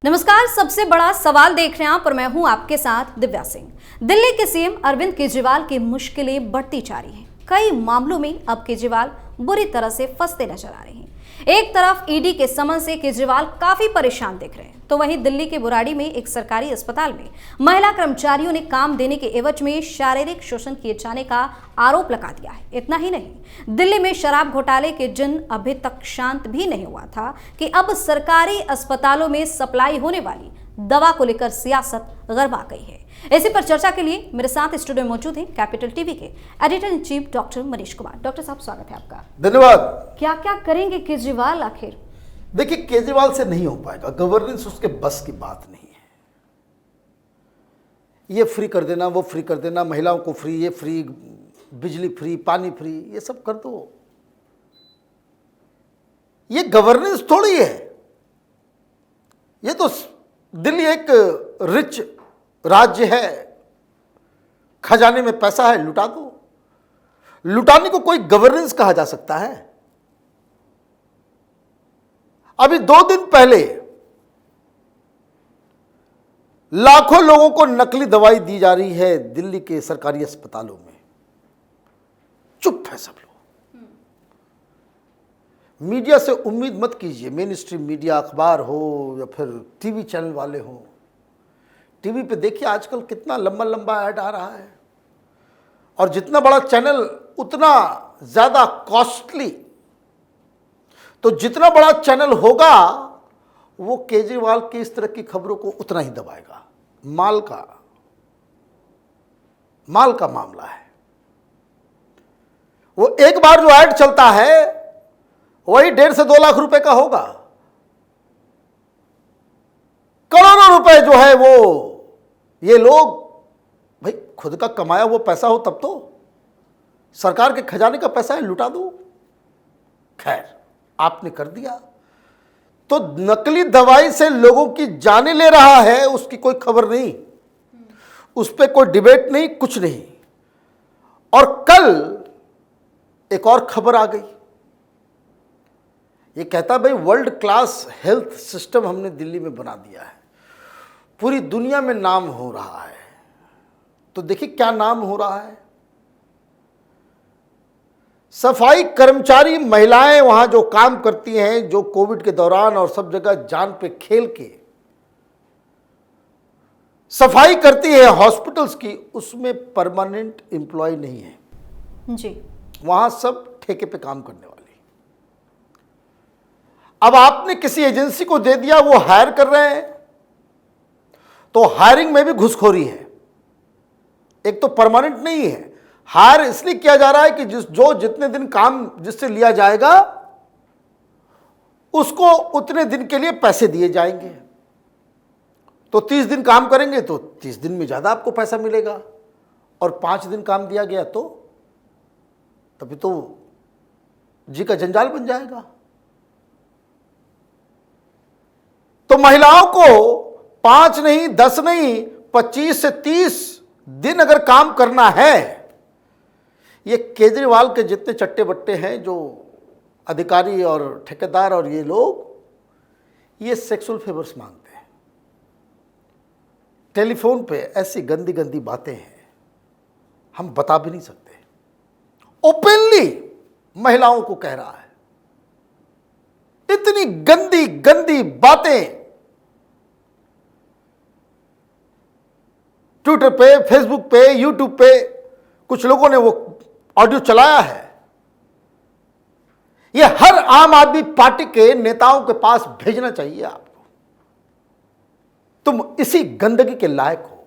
नमस्कार। सबसे बड़ा सवाल देख रहे हैं आप और मैं हूं आपके साथ दिव्या सिंह। दिल्ली के सीएम अरविंद केजरीवाल की मुश्किलें बढ़ती जा रही हैं। कई मामलों में अब केजरीवाल बुरी तरह से फंसते नजर आ रहे हैं। एक तरफ ईडी के समन से केजरीवाल काफी परेशान दिख रहे हैं, तो वहीं दिल्ली के बुराड़ी में एक सरकारी अस्पताल में महिला कर्मचारियों ने काम देने के एवज में शारीरिक शोषण किए जाने का आरोप लगा दिया है। इतना ही नहीं, दिल्ली में शराब घोटाले के जिन अभी तक शांत भी नहीं हुआ था कि अब सरकारी अस्पतालों में सप्लाई होने वाली दवा को लेकर सियासत गरमा गई है। इसी पर चर्चा के लिए मेरे साथ स्टूडियो में मौजूद हैं कैपिटल टीवी के editor in chief doctor Manish Kumar. Doctor साहब, स्वागत है आपका। धन्यवाद। क्या क्या करेंगे केजरीवाल आखिर? देखिए, केजरीवाल से नहीं हो पाएगा। गवर्नेंस उसके बस की बात नहीं है। ये फ्री कर देना, वो फ्री कर देना, महिलाओं को फ्री, ये फ्री, बिजली फ्री, पानी फ्री, ये सब कर दो। ये गवर्नेंस थोड़ी है। ये तो दिल्ली एक रिच राज्य है, खजाने में पैसा है, लुटा दो। लुटाने को कोई गवर्नेंस कहा जा सकता है? अभी 2 दिन पहले लाखों लोगों को नकली दवाई दी जा रही है दिल्ली के सरकारी अस्पतालों में। चुप है सब लोग। मीडिया से उम्मीद मत कीजिए, मेन स्ट्रीम मीडिया, अखबार हो या फिर टीवी चैनल वाले हो। टीवी पे देखिए आजकल कितना लंबा लंबा ऐड आ रहा है, और जितना बड़ा चैनल उतना ज्यादा कॉस्टली। तो जितना बड़ा चैनल होगा वो केजरीवाल की इस तरह की खबरों को उतना ही दबाएगा। माल का मामला है। वो एक बार जो ऐड चलता है वही 1.5 से 2 लाख रुपए का होगा। करोड़ों रुपए जो है वो ये लोग, भाई खुद का कमाया हुआ पैसा हो तब तो, सरकार के खजाने का पैसा है, लुटा दो। खैर, आपने कर दिया। तो नकली दवाई से लोगों की जानें ले रहा है, उसकी कोई खबर नहीं, उस पर कोई डिबेट नहीं, कुछ नहीं। और कल एक और खबर आ गई। ये कहता भाई वर्ल्ड क्लास हेल्थ सिस्टम हमने दिल्ली में बना दिया है, पूरी दुनिया में नाम हो रहा है। तो देखिए क्या नाम हो रहा है। सफाई कर्मचारी महिलाएं वहां जो काम करती हैं, जो कोविड के दौरान और सब जगह जान पे खेल के सफाई करती है हॉस्पिटल्स की, उसमें परमानेंट एम्प्लॉय नहीं है जी। वहां सब ठेके पे काम करने वाले। अब आपने किसी एजेंसी को दे दिया, वो हायर कर रहे हैं, तो हायरिंग में भी घुसखोरी है। एक तो परमानेंट नहीं है, हायर इसलिए किया जा रहा है कि जो जितने दिन काम जिससे लिया जाएगा उसको उतने दिन के लिए पैसे दिए जाएंगे। तो 30 दिन काम करेंगे तो 30 दिन में ज्यादा आपको पैसा मिलेगा, और 5 दिन काम दिया गया तो तभी तो जी का जंजाल बन जाएगा। तो महिलाओं को 5 नहीं, 10 नहीं, 25 से 30 दिन अगर काम करना है, ये केजरीवाल के जितने चट्टे बट्टे हैं, जो अधिकारी और ठेकेदार और ये लोग, ये सेक्सुअल फेवर्स मांगते हैं। टेलीफोन पे ऐसी गंदी गंदी बातें हैं, हम बता भी नहीं सकते। ओपनली महिलाओं को कह रहा है, इतनी गंदी गंदी बातें ट्विटर पे, फेसबुक पे, यूट्यूब पे कुछ लोगों ने वो ऑडियो चलाया है। ये हर आम आदमी पार्टी के नेताओं के पास भेजना चाहिए आपको। तुम इसी गंदगी के लायक हो।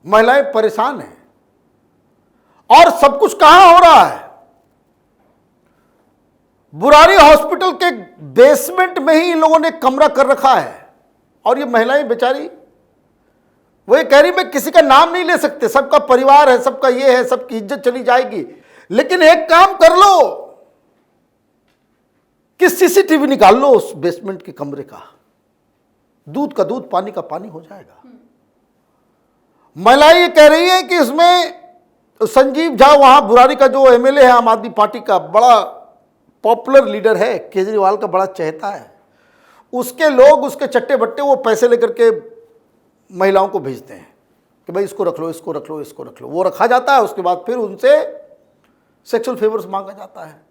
महिलाएं परेशान हैं, और सब कुछ कहां हो रहा है? बुराड़ी हॉस्पिटल के बेसमेंट में ही इन लोगों ने कमरा कर रखा है। और ये महिलाएं बेचारी, वो ये कह रही मैं किसी का नाम नहीं ले सकते, सबका परिवार है, सबका ये है, सबकी इज्जत चली जाएगी। लेकिन एक काम कर लो कि सीसीटीवी निकाल लो उस बेसमेंट के कमरे का, दूध का दूध, पानी का पानी हो जाएगा। महिलाएं ये कह रही है कि इसमें संजीव झा, वहां बुराड़ी का जो एमएलए है आम आदमी पार्टी का, बड़ा पॉपुलर लीडर है, केजरीवाल का बड़ा चहेता है, उसके लोग, उसके चट्टे बट्टे वो पैसे लेकर के महिलाओं को भेजते हैं कि भाई इसको रख लो, इसको रख लो, इसको रख लो। वो रखा जाता है, उसके बाद फिर उनसे सेक्सुअल फेवर्स मांगा जाता है।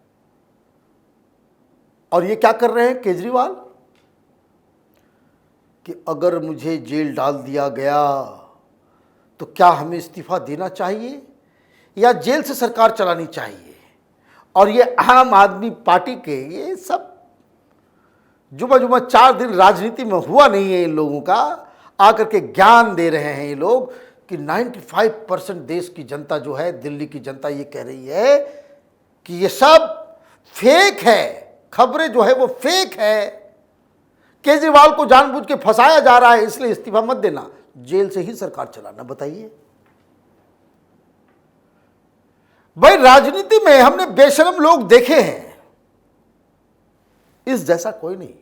और ये क्या कर रहे हैं केजरीवाल कि अगर मुझे जेल डाल दिया गया तो क्या हमें इस्तीफा देना चाहिए या जेल से सरकार चलानी चाहिए। और ये आम आदमी पार्टी के ये सब जुमा जुमा 4 दिन राजनीति में हुआ नहीं है इन लोगों का, आकर के ज्ञान दे रहे हैं ये लोग कि 95% देश की जनता जो है, दिल्ली की जनता ये कह रही है कि ये सब फेक है, खबरें जो है वो फेक है, केजरीवाल को जानबूझ के फंसाया जा रहा है, इसलिए इस्तीफा मत देना, जेल से ही सरकार चलाना। बताइए भाई, राजनीति में हमने बेशरम लोग देखे हैं, इस जैसा कोई नहीं।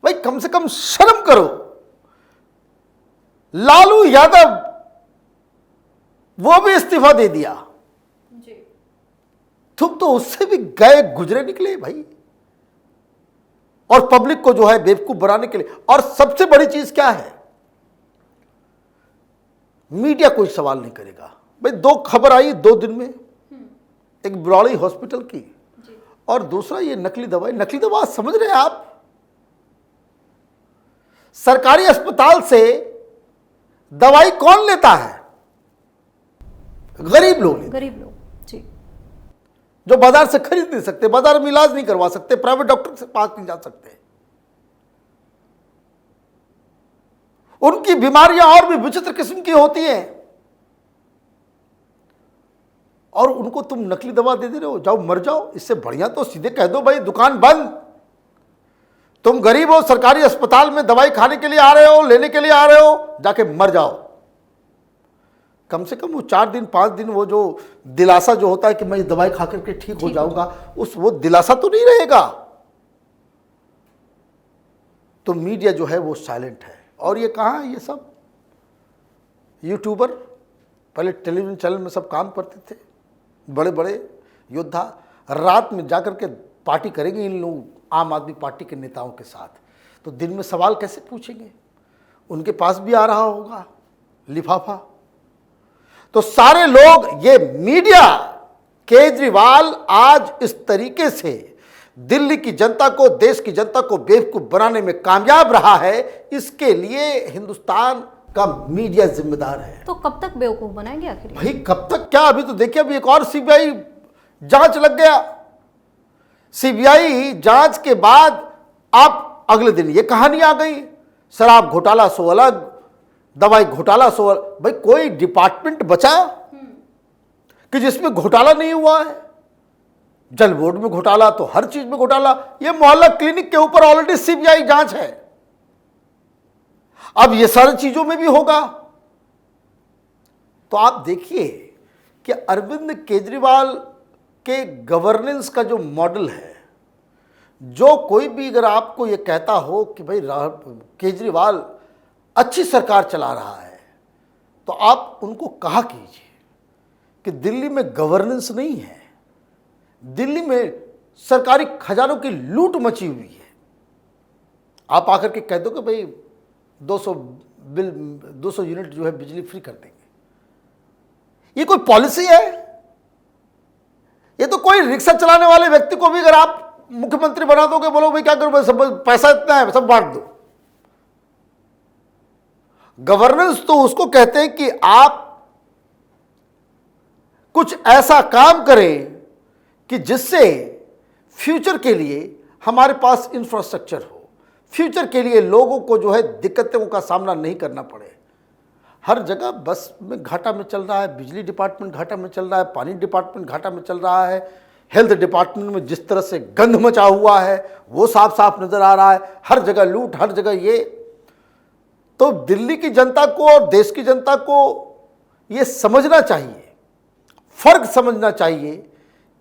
भाई कम से कम शर्म करो। लालू यादव वो भी इस्तीफा दे दिया जी। तुम तो उससे भी गए गुजरे निकले भाई, और पब्लिक को जो है बेवकूफ बनाने के लिए। और सबसे बड़ी चीज क्या है, मीडिया कोई सवाल नहीं करेगा। भाई 2 खबर आई 2 दिन में, एक बुराड़ी हॉस्पिटल की और दूसरा ये नकली दवाई। नकली दवा समझ रहे हैं आप, सरकारी अस्पताल से दवाई कौन लेता है? गरीब लोग जी, जो बाजार से खरीद नहीं सकते, बाजार में इलाज नहीं करवा सकते, प्राइवेट डॉक्टर से पास नहीं जा सकते। उनकी बीमारियां और भी विचित्र किस्म की होती हैं, और उनको तुम नकली दवा दे रहे हो, जाओ मर जाओ। इससे बढ़िया तो सीधे कह दो भाई दुकान बंद। तुम गरीब हो, सरकारी अस्पताल में दवाई खाने के लिए आ रहे हो, लेने के लिए आ रहे हो, जाके मर जाओ। कम से कम वो 4 दिन 5 दिन वो जो दिलासा जो होता है कि मैं दवाई खा करके ठीक हो जाऊंगा, वो दिलासा तो नहीं रहेगा। तो मीडिया जो है वो साइलेंट है। और ये कहाँ ये सब यूट्यूबर, पहले टेलीविजन चैनल में सब काम करते थे, बड़े बड़े योद्धा, रात में जाकर के पार्टी करेंगे इन लोग आम आदमी पार्टी के नेताओं के साथ, तो दिन में सवाल कैसे पूछेंगे? उनके पास भी आ रहा होगा लिफाफा। तो सारे लोग, ये मीडिया, केजरीवाल आज इस तरीके से दिल्ली की जनता को, देश की जनता को बेवकूफ बनाने में कामयाब रहा है, इसके लिए हिंदुस्तान का मीडिया जिम्मेदार है। तो कब तक बेवकूफ बनाएंगे आखिर? भाई कब तक क्या, अभी तो देखिए अभी एक और सीबीआई जांच लग गया। सीबीआई जांच के बाद आप अगले दिन ये कहानी आ गई, शराब घोटाला सो अलग, दवाई घोटाला सो अलग। भाई कोई डिपार्टमेंट बचा कि जिसमें घोटाला नहीं हुआ है? जल बोर्ड में घोटाला तो हर चीज में घोटाला। ये मोहल्ला क्लिनिक के ऊपर ऑलरेडी सीबीआई जांच है, अब ये सारी चीजों में भी होगा। तो आप देखिए कि अरविंद केजरीवाल के गवर्नेंस का जो मॉडल है, जो कोई भी अगर आपको ये कहता हो कि भाई केजरीवाल अच्छी सरकार चला रहा है, तो आप उनको कहा कीजिए कि दिल्ली में गवर्नेंस नहीं है, दिल्ली में सरकारी खजानों की लूट मची हुई है। आप आकर के कह दो कि भाई 200 यूनिट जो है बिजली फ्री कर देंगे, ये कोई पॉलिसी है? ये तो कोई रिक्शा चलाने वाले व्यक्ति को भी अगर आप मुख्यमंत्री बना दोगे, बोलो भाई क्या करो, सब पैसा इतना है सब बांट दो। गवर्नेंस तो उसको कहते हैं कि आप कुछ ऐसा काम करें कि जिससे फ्यूचर के लिए हमारे पास इंफ्रास्ट्रक्चर हो, फ्यूचर के लिए लोगों को जो है दिक्कतों का सामना नहीं करना पड़े। हर जगह बस में घाटा में चल रहा है, बिजली डिपार्टमेंट घाटा में चल रहा है, पानी डिपार्टमेंट घाटा में चल रहा है, हेल्थ डिपार्टमेंट में जिस तरह से गंध मचा हुआ है वो साफ साफ नजर आ रहा है, हर जगह लूट, हर जगह ये। तो दिल्ली की जनता को और देश की जनता को ये समझना चाहिए, फर्क समझना चाहिए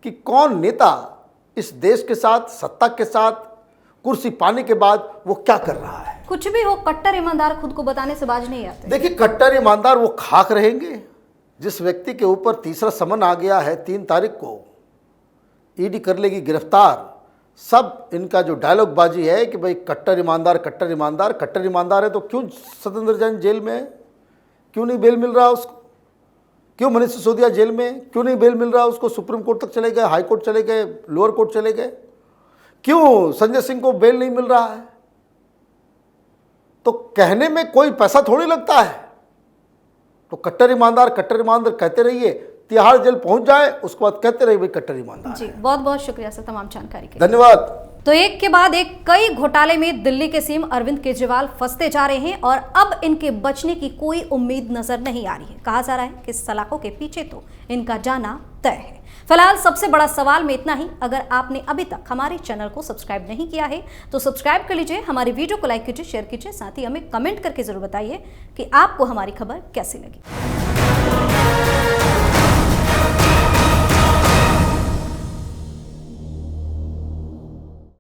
कि कौन नेता इस देश के साथ, सत्ता के साथ कुर्सी पाने के बाद वो क्या कर रहा है। कुछ भी हो, कट्टर ईमानदार खुद को बताने से बाज नहीं आते। देखिए कट्टर ईमानदार वो खाक रहेंगे। जिस व्यक्ति के ऊपर तीसरा समन आ गया है 3 तारीख को, ईडी कर लेगी गिरफ्तार, सब इनका जो डायलॉग बाजी है कि भाई कट्टर ईमानदार, कट्टर ईमानदार, कट्टर ईमानदार है तो क्यों सत्येंद्र जैन जेल में है? क्यों नहीं बेल मिल रहा उसको? क्यों मनीष सिसोदिया जेल में है? क्यों नहीं बेल मिल रहा उसको? सुप्रीम कोर्ट तक चले गए, हाई कोर्ट चले गए, लोअर कोर्ट चले गए, क्यों संजय सिंह को बेल नहीं मिल रहा है? तो कहने में कोई पैसा थोड़ी लगता है। तो कट्टर ईमानदार कहते रहिए, तिहाड़ जेल पहुंच जाए उसके बाद कहते रहिए भाई कट्टर ईमानदार। जी, बहुत बहुत शुक्रिया सर तमाम जानकारी के लिए। धन्यवाद। तो एक के बाद एक कई घोटाले में दिल्ली के सीएम अरविंद केजरीवाल फंसते जा रहे हैं और अब इनके बचने की कोई उम्मीद नजर नहीं आ रही है। कहा जा रहा है कि सलाखों के पीछे तो इनका जाना तय है। फिलहाल सबसे बड़ा सवाल में इतना ही। अगर आपने अभी तक हमारे चैनल को सब्सक्राइब नहीं किया है तो सब्सक्राइब कर लीजिए, हमारी वीडियो को लाइक कीजिए, शेयर कीजिए, साथ ही हमें कमेंट करके जरूर बताइए कि आपको हमारी खबर कैसी लगी।